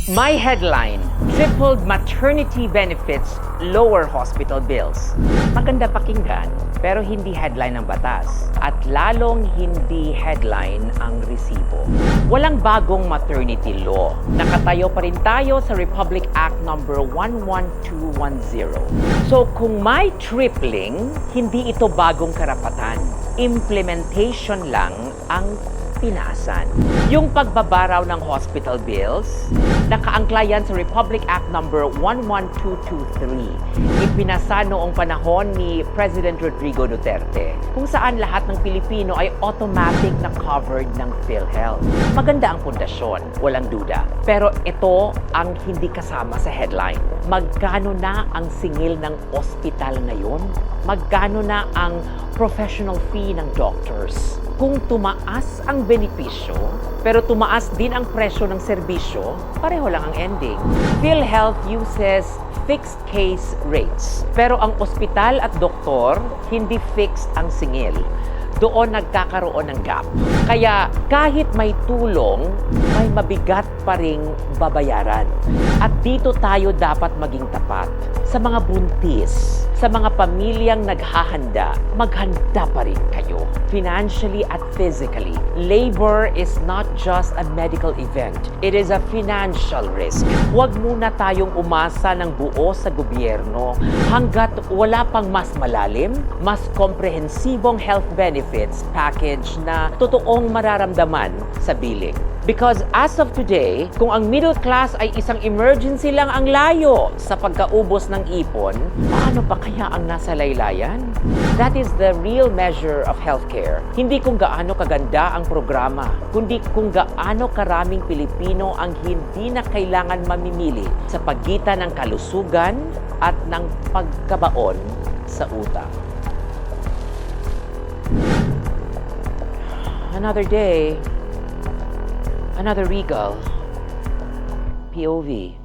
My headline, tripled maternity benefits, lower hospital bills. Maganda pakinggan, pero hindi headline ng batas. At lalong hindi headline ang resibo. Walang bagong maternity law. Nakatayo pa rin tayo sa Republic Act number 11210. So kung may tripling, hindi ito bagong karapatan. Implementation lang ang pinaasan. Yung pagbabaraw ng hospital bills, nakaangkla yan sa Republic Act number 11223. Ipinasa noong panahon ni President Rodrigo Duterte, kung saan lahat ng Pilipino ay automatic na covered ng PhilHealth. Maganda ang pundasyon, walang duda. Pero ito ang hindi kasama sa headline. Magkano na ang singil ng ospital ngayon? Magkano na ang professional fee ng doctors? Kung tumaas ang benepisyo, pero tumaas din ang presyo ng serbisyo, pareho lang ang ending. PhilHealth uses fixed case rates. Pero ang ospital at doktor, hindi fixed ang singil. Doon nagkakaroon ng gap. Kaya kahit may tulong, may mabigat pa ring babayaran. At dito tayo dapat maging tapat. Sa mga buntis, sa mga pamilyang naghahanda, maghanda pa rin kayo. Financially at physically. Labor is not just a medical event. It is a financial risk. Huwag muna tayong umasa ng buo sa gobyerno hanggat wala pang mas malalim, mas komprehensibong health benefits package na totoong mararamdaman sa billing. Because as of today, kung ang middle class ay isang emergency lang ang layo sa pagkaubos ng ipon, paano pa kaya ang nasa laylayan? That is the real measure of healthcare. Hindi kung gaano kaganda ang programa, kundi kung gaano karaming Pilipino ang hindi na kailangan mamimili sa pagitan ng kalusugan at ng pagkabaon sa utang. Another day, another Regal POV.